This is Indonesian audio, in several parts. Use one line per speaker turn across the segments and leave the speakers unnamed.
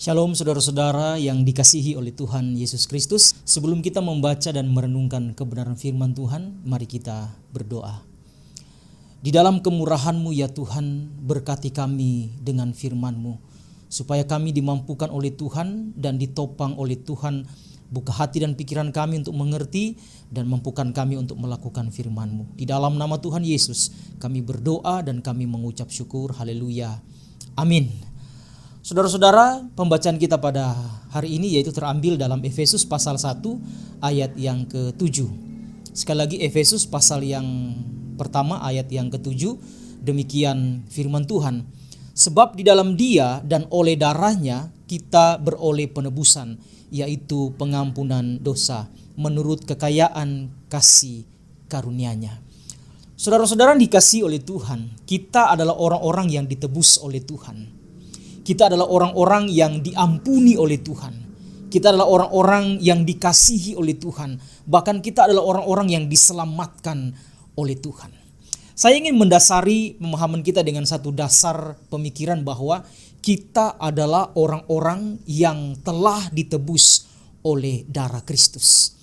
Shalom saudara-saudara yang dikasihi oleh Tuhan Yesus Kristus. Sebelum kita membaca dan merenungkan kebenaran firman Tuhan, mari kita berdoa. Di dalam kemurahan-Mu ya Tuhan, berkati kami dengan firman-Mu, supaya kami dimampukan oleh Tuhan dan ditopang oleh Tuhan. Buka hati dan pikiran kami untuk mengerti dan mampukan kami untuk melakukan firman-Mu. Di dalam nama Tuhan Yesus kami berdoa dan kami mengucap syukur. Haleluya. Amin. Saudara-saudara, pembacaan kita pada hari ini yaitu terambil dalam Efesus pasal 1 ayat yang ke-7. Sekali lagi Efesus pasal yang pertama ayat yang ke-7. Demikian firman Tuhan. Sebab di dalam Dia dan oleh darahnya kita beroleh penebusan, yaitu pengampunan dosa menurut kekayaan kasih karunia-Nya. Saudara-saudara dikasihi oleh Tuhan, kita adalah orang-orang yang ditebus oleh Tuhan. Kita adalah orang-orang yang diampuni oleh Tuhan. Kita adalah orang-orang yang dikasihi oleh Tuhan. Bahkan kita adalah orang-orang yang diselamatkan oleh Tuhan. Saya ingin mendasari pemahaman kita dengan satu dasar pemikiran bahwa kita adalah orang-orang yang telah ditebus oleh darah Kristus.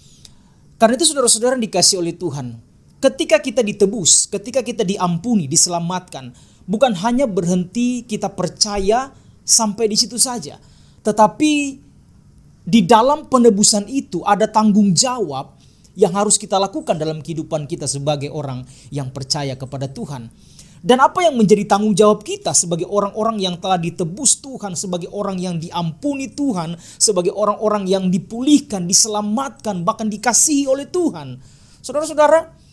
Karena itu saudara-saudara dikasihi oleh Tuhan. Ketika kita ditebus, ketika kita diampuni, diselamatkan, bukan hanya berhenti kita percaya sampai di situ saja. Tetapi di dalam penebusan itu ada tanggung jawab yang harus kita lakukan dalam kehidupan kita sebagai orang yang percaya kepada Tuhan. Dan apa yang menjadi tanggung jawab kita sebagai orang-orang yang telah ditebus Tuhan, sebagai orang yang diampuni Tuhan, sebagai orang-orang yang dipulihkan, diselamatkan, bahkan dikasihi oleh Tuhan. Saudara-saudara,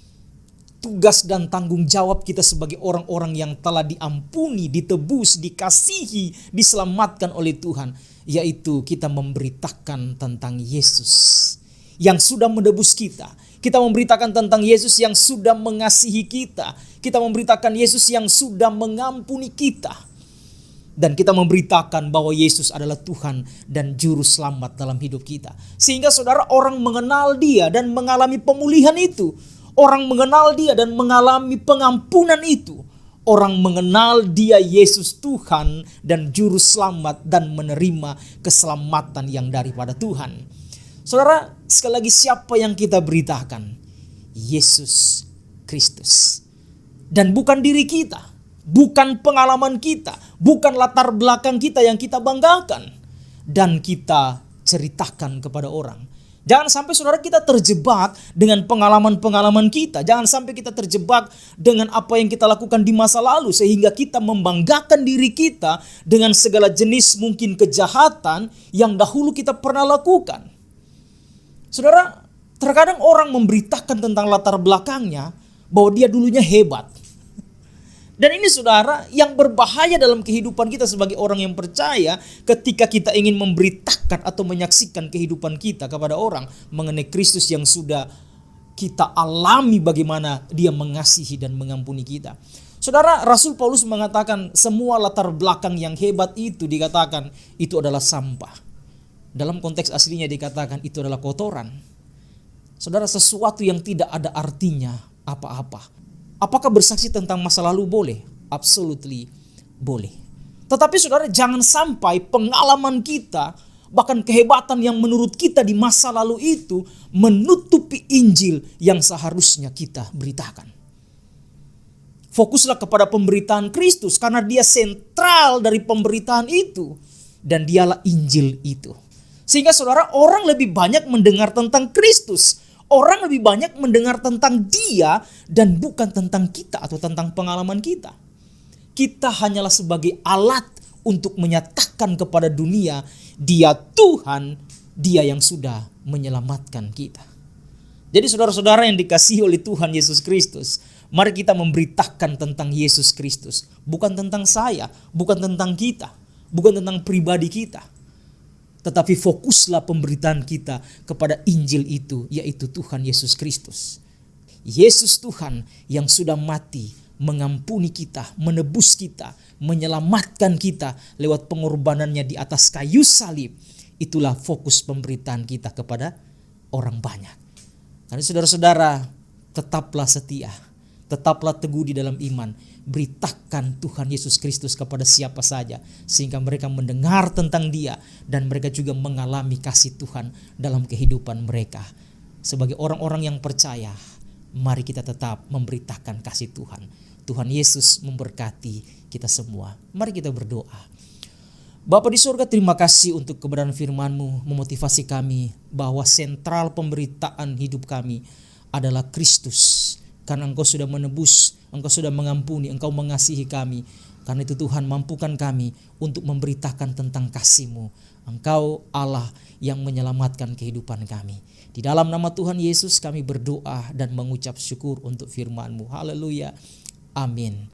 tugas dan tanggung jawab kita sebagai orang-orang yang telah diampuni, ditebus, dikasihi, diselamatkan oleh Tuhan, yaitu kita memberitakan tentang Yesus yang sudah menebus kita. Kita memberitakan tentang Yesus yang sudah mengasihi kita. Kita memberitakan Yesus yang sudah mengampuni kita. Dan kita memberitakan bahwa Yesus adalah Tuhan dan Juru Selamat dalam hidup kita. Sehingga saudara, orang mengenal Dia dan mengalami pemulihan itu. Orang mengenal Dia dan mengalami pengampunan itu. Orang mengenal Dia Yesus Tuhan dan Juru Selamat dan menerima keselamatan yang daripada Tuhan. Saudara, sekali lagi siapa yang kita beritakan? Yesus Kristus. Dan bukan diri kita, bukan pengalaman kita, bukan latar belakang kita yang kita banggakan dan kita ceritakan kepada orang. Jangan sampai saudara kita terjebak dengan pengalaman-pengalaman kita. Jangan sampai kita terjebak dengan apa yang kita lakukan di masa lalu. Sehingga kita membanggakan diri kita dengan segala jenis mungkin kejahatan yang dahulu kita pernah lakukan. Saudara, terkadang orang memberitakan tentang latar belakangnya bahwa dia dulunya hebat. Dan ini saudara yang berbahaya dalam kehidupan kita sebagai orang yang percaya ketika kita ingin memberitakan atau menyaksikan kehidupan kita kepada orang mengenai Kristus yang sudah kita alami bagaimana Dia mengasihi dan mengampuni kita. Saudara, Rasul Paulus mengatakan semua latar belakang yang hebat itu dikatakan itu adalah sampah. Dalam konteks aslinya dikatakan itu adalah kotoran. Saudara, sesuatu yang tidak ada artinya apa-apa. Apakah bersaksi tentang masa lalu boleh? Absolutely boleh. Tetapi saudara, jangan sampai pengalaman kita, bahkan kehebatan yang menurut kita di masa lalu itu menutupi Injil yang seharusnya kita beritakan. Fokuslah kepada pemberitaan Kristus karena Dia sentral dari pemberitaan itu. Dan Dialah Injil itu. Sehingga saudara, orang lebih banyak mendengar tentang Kristus. Orang lebih banyak mendengar tentang Dia dan bukan tentang kita atau tentang pengalaman kita. Kita hanyalah sebagai alat untuk menyatakan kepada dunia Dia Tuhan, Dia yang sudah menyelamatkan kita. Jadi saudara-saudara yang dikasihi oleh Tuhan Yesus Kristus, mari kita memberitakan tentang Yesus Kristus. Bukan tentang saya, bukan tentang kita, bukan tentang pribadi kita. Tetapi fokuslah pemberitaan kita kepada Injil itu, yaitu Tuhan Yesus Kristus. Yesus Tuhan yang sudah mati, mengampuni kita, menebus kita, menyelamatkan kita lewat pengorbanannya di atas kayu salib. Itulah fokus pemberitaan kita kepada orang banyak. Karena saudara-saudara, tetaplah setia. Tetaplah teguh di dalam iman. Beritakan Tuhan Yesus Kristus kepada siapa saja, sehingga mereka mendengar tentang Dia dan mereka juga mengalami kasih Tuhan dalam kehidupan mereka. Sebagai orang-orang yang percaya, mari kita tetap memberitakan kasih Tuhan. Tuhan Yesus memberkati kita semua. Mari kita berdoa. Bapa di surga, terima kasih untuk kebenaran firman-Mu memotivasi kami bahwa sentral pemberitaan hidup kami adalah Kristus. Karena Engkau sudah menebus, Engkau sudah mengampuni, Engkau mengasihi kami. Karena itu Tuhan, mampukan kami untuk memberitakan tentang kasih-Mu. Engkau Allah yang menyelamatkan kehidupan kami. Di dalam nama Tuhan Yesus kami berdoa dan mengucap syukur untuk firman-Mu. Haleluya. Amin.